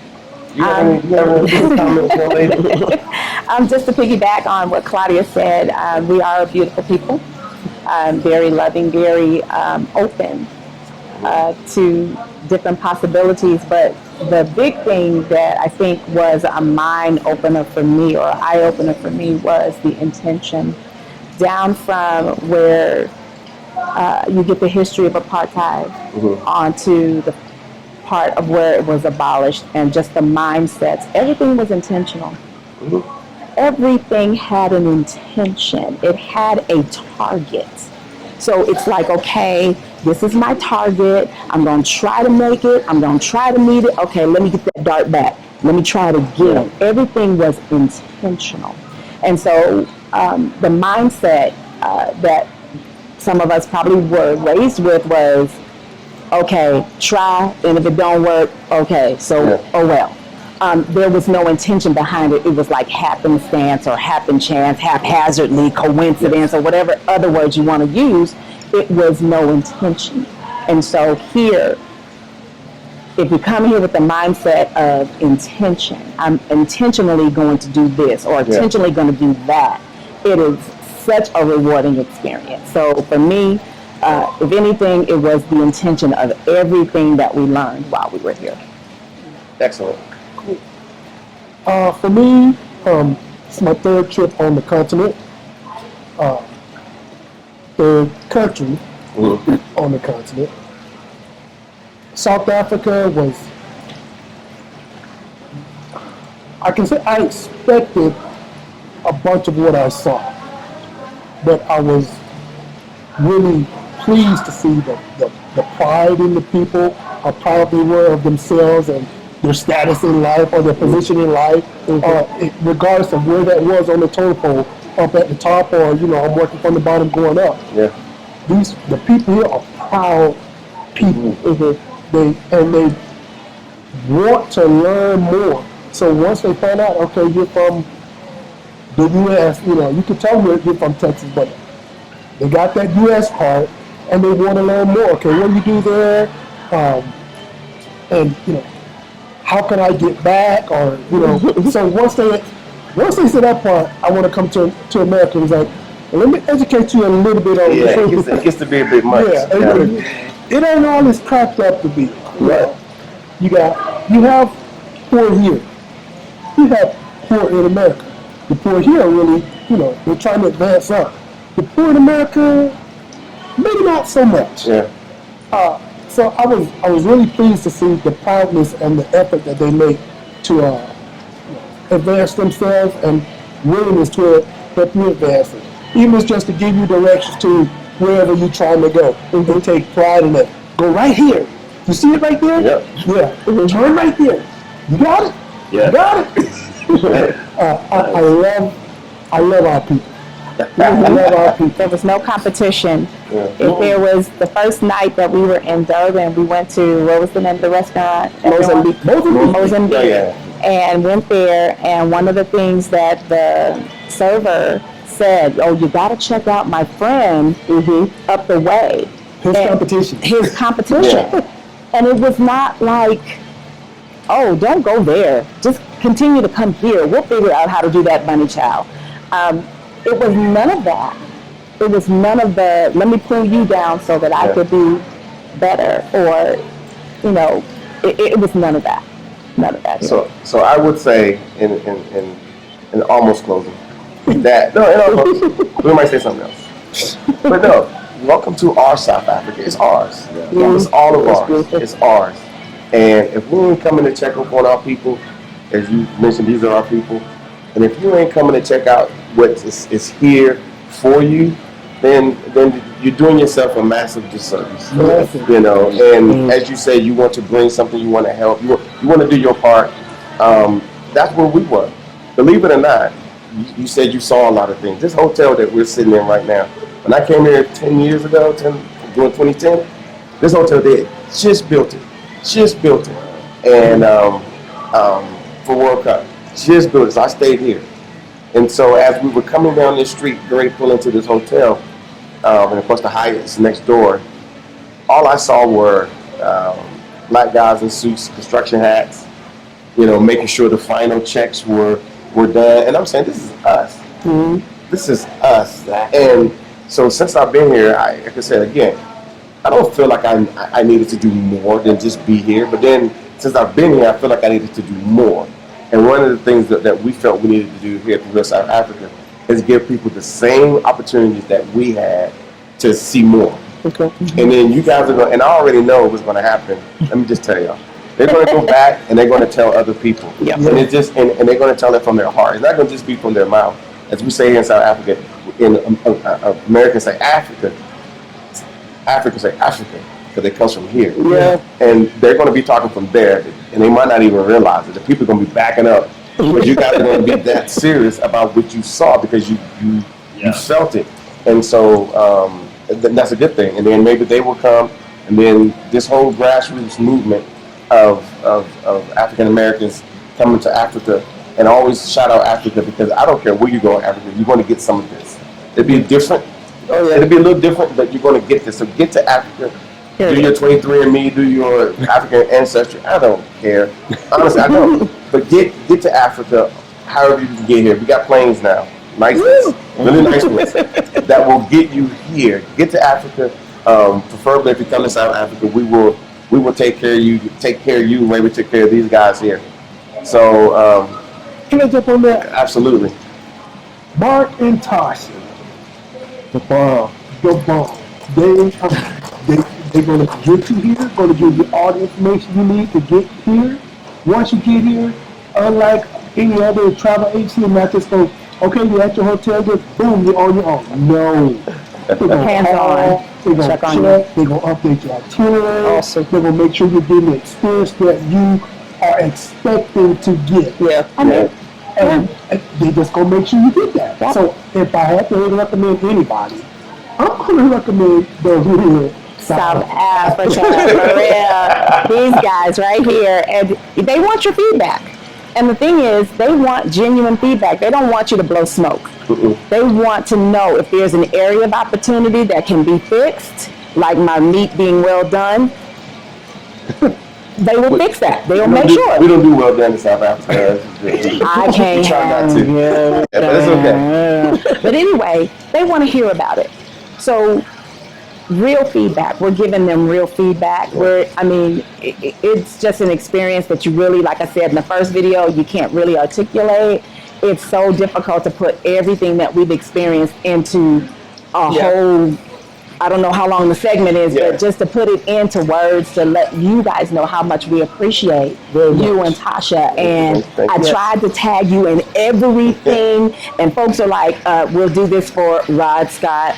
You have any comments, young lady? Just to piggyback on what Claudia said, we are a beautiful people, very loving, very open to different possibilities. But the big thing that I think was a mind opener for me, or eye opener for me, was the intention. Down from where you get the history of apartheid onto the part of where it was abolished, and just the mindsets. Everything was intentional. Everything had an intention. It had a target. So it's like, okay, this is my target. I'm going to try to make it. I'm going to try to meet it. Okay, let me get that dart back. Let me try it again. Everything was intentional. And so the mindset that some of us probably were raised with was, okay, try, and if it don't work, okay, so, oh well. There was no intention behind it. It was like happenstance or happen chance, haphazardly, coincidence, or whatever other words you want to use. It was no intention. And so here, if you come here with the mindset of intention, I'm intentionally going to do this or intentionally going to do that, it is such a rewarding experience. So for me, if anything, it was the intention of everything that we learned while we were here. Excellent. For me, it's my third trip on the continent. Third country on the continent. South Africa was, I can say I expected a bunch of what I saw, but I was really pleased to see the pride in the people, how proud they were of themselves and their status in life or their position in life, regardless of where that was on the totem pole, up at the top or, I'm working from the bottom going up. Yeah. The people here are proud people. They want to learn more. So once they find out, okay, you're from the U.S., you can tell them you're from Texas, but they got that U.S. part, and they want to learn more. Okay, what do you do there? And how can I get back? Or so once they say that part, I want to come to America. It's like, well, let me educate you a little bit on this. It gets to be a bit much. It ain't all it's cracked up to be. You got You have poor here. You have poor in America. The poor here are really, they're trying to advance up. The poor in America, maybe not so much. Yeah. So I was really pleased to see the proudness and the effort that they make to advance themselves and willingness to help you advance it. Even if it's just to give you directions to wherever you're trying to go. They take pride in it. Go right here. You see it right there? Yep. Yeah. Turn right there. You got it? Yeah. You got it? I love our people. I love our people. There was no competition. Yeah. If there was the first night that we were in Durban, we went to, what was the name of the restaurant? Mozambique. Yeah. And went there, and one of the things that the server said, oh, you got to check out my friend up the way. His competition. His competition. Yeah. And it was not like, oh, don't go there. Just continue to come here. We'll figure out how to do that, bunny child. It was none of that. It was none of the, let me pull you down so that I could be better, or, it was none of that. None of that. So I would say in almost closing that we might say something else, but no. Welcome to our South Africa. It's ours. Yeah. It's all of ours. It's ours. And if we ain't coming to check up on our people, as you mentioned, these are our people. And if you ain't coming to check out what is here for you, then you're doing yourself a massive disservice. And as you say, you want to bring something, you want to help, you want to do your part. That's where we were. Believe it or not, you said you saw a lot of things. This hotel that we're sitting in right now, when I came here 10 years ago, during 2010, this hotel they just built it. And for World Cup, just built it. So I stayed here. And so as we were coming down this street, ready to pull into this hotel, and of course the Hyatt's next door, all I saw were black guys in suits, construction hats, making sure the final checks were done. And I'm saying, this is us. This is us. And so since I've been here, like I said again, I don't feel like I needed to do more than just be here. But then since I've been here, I feel like I needed to do more. And one of the things that we felt we needed to do here at South Africa is give people the same opportunities that we had to see more. Okay. And then you guys are going, and I already know what's going to happen. Let me just tell y'all. They're going to go back and they're going to tell other people. Yeah. And it just and they're going to tell it from their heart. It's not going to just be from their mouth. As we say here in South Africa, in Americans say Africa. Africans say Africa because it comes from here. Yeah. And they're going to be talking from there, and they might not even realize it. The people are going to be backing up. But you guys are going to be that serious about what you saw because you felt it. And so that's a good thing. And then maybe they will come, and then this whole grassroots movement of African Americans coming to Africa, and always shout out Africa because I don't care where you go in Africa, you're going to get some of this. It'll be different. Oh, yeah. It'll be a little different, but you're going to get this. So get to Africa. Do your 23andMe, do your African ancestry. I don't care. Honestly, I don't. But get to Africa however you can get here. We got planes now. Nice ones. Really nice ones. That will get you here. Get to Africa. Preferably if you come to South Africa, we will take care of you the way we took care of these guys here. So Can I jump on that? absolutely. Mark and Tasha. The bomb. They're going to get you here, going to give you all the information you need to get here. Once you get here, unlike any other travel agency, not just go, okay, you're at your hotel, just boom, you're on your own. No. They're going to Hands-on. They're going to Check on check, they're going to update your itinerary. Awesome. They're going to make sure you're getting the experience that you are expecting to get. Yeah. And they just gonna make sure you get that. Yeah. So if I had to recommend anybody, I'm gonna recommend the real South Africa, for real. These guys right here, and they want your feedback. And the thing is, they want genuine feedback. They don't want you to blow smoke. They want to know if there's an area of opportunity that can be fixed, like my meat being well done. They will fix that. They will make sure. We don't do well done in South Africa. I can't. We try not to. But it's okay. But anyway, they want to hear about it. So real feedback. We're giving them real feedback. It's just an experience that you really, like I said in the first video, you can't really articulate. It's so difficult to put everything that we've experienced into a whole, I don't know how long the segment is, but just to put it into words to let you guys know how much we appreciate you and Tasha. And I tried to tag you in everything, and folks are like, we'll do this for Rod Scott.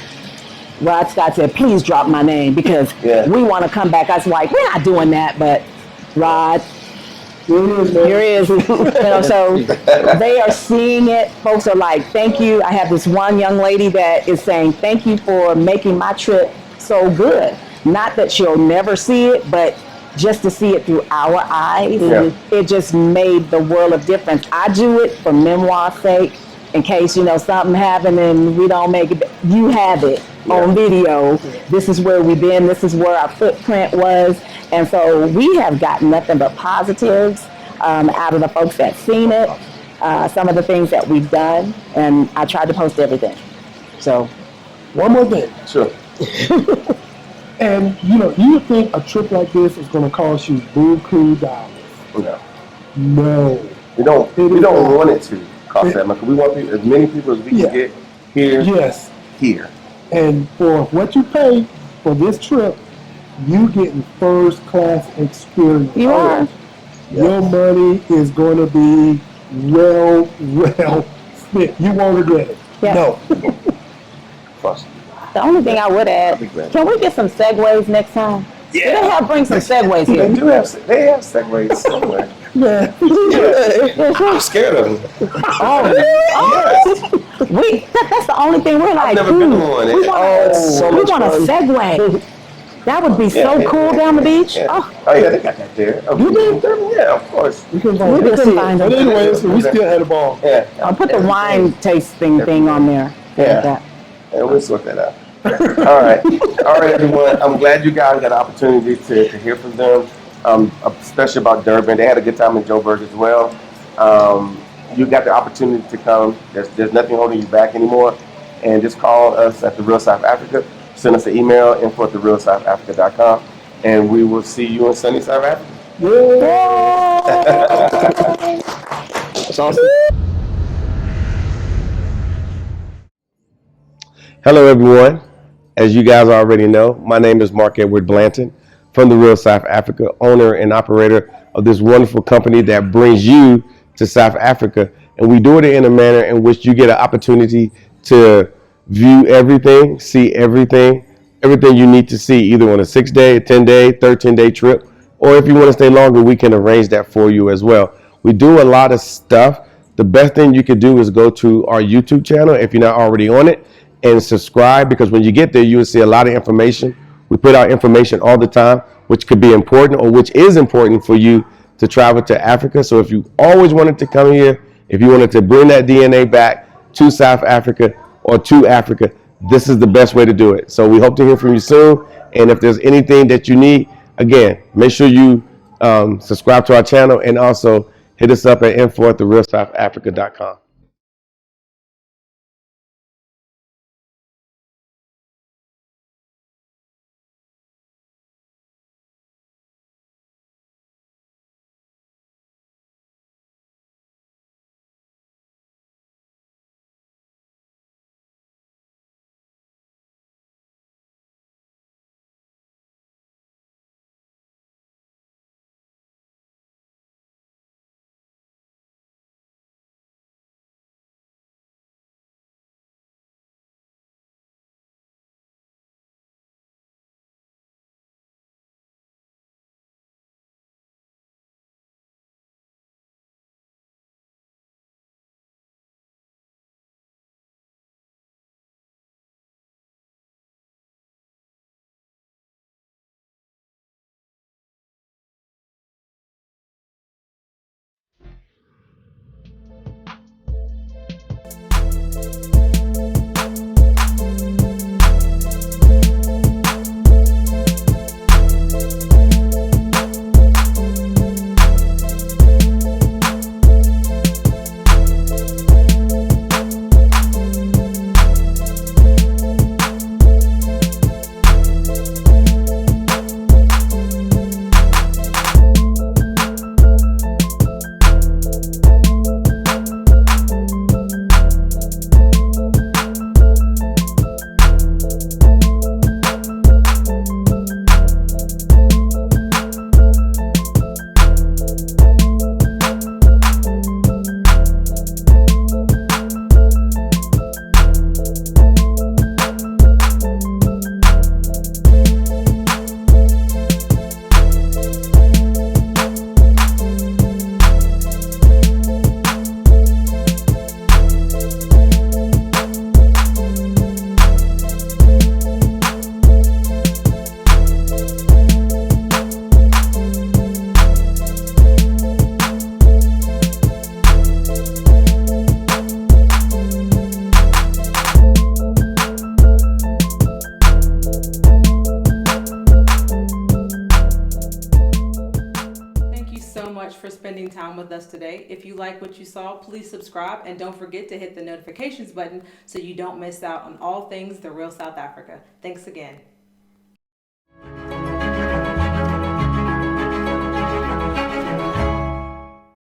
Rod Scott said, please drop my name because we want to come back. I was like, we're not doing that, but Rod, here is, so they are seeing it. Folks are like, thank you. I have this one young lady that is saying, thank you for making my trip so good. Not that she'll never see it, but just to see it through our eyes, it just made the world of difference. I do it for memoir's sake, in case, something happened and we don't make it. You have it on video. This is where we've been. This is where our footprint was. And so we have gotten nothing but positives out of the folks that seen it, some of the things that we've done, and I tried to post everything. So, one more thing. Sure. And you would think a trip like this is going to cost you buku dollars. No. We don't want it to cost that much. We want as many people as we can get here. Yes. Here. And for what you pay for this trip, you getting first class experience. You are. Your money is going to be well spent. You won't regret it. Yes. No. The only thing I would add, can we get some segues next time? Yeah. Bring some segues here. They have segues somewhere. Yeah. I'm scared of them. Oh, really? Yes. That's the only thing we're like. I've never been on one. We want a segue. That would be so cool down the beach. Yeah. Oh yeah, they got that there. You did? Yeah, of course. We couldn't find them. But anyway, we still had a ball. Yeah. I'll put the wine tasting thing on there. Yeah. And we'll sort that out. All right, everyone. I'm glad you guys got an opportunity to hear from them, especially about Durban. They had a good time in Joburg as well. You got the opportunity to come. There's nothing holding you back anymore. And just call us at the Real South Africa. Send us an email, info@therealsouthafrica.com, and we will see you in sunny South Africa. That's awesome. Hello, everyone. As you guys already know, my name is Mark Edward Blanton from the Real South Africa, owner and operator of this wonderful company that brings you to South Africa. And we do it in a manner in which you get an opportunity to view everything, see everything you need to see, either on a 6-day, 10-day, 13-day trip, or if you want to stay longer, we can arrange that for you as well. We do a lot of stuff. The best thing you could do is go to our YouTube channel if you're not already on it, and subscribe, because when you get there, you will see a lot of information. We put out information all the time, which could be important or which is important for you to travel to Africa. So if you always wanted to come here, if you wanted to bring that DNA back to South Africa or to Africa, this is the best way to do it. So we hope to hear from you soon. And if there's anything that you need, again, make sure you subscribe to our channel, and also hit us up at info@therealsouthafrica.com. time with us today. If you like what you saw, please subscribe and don't forget to hit the notifications button so you don't miss out on all things The Real South Africa. Thanks again.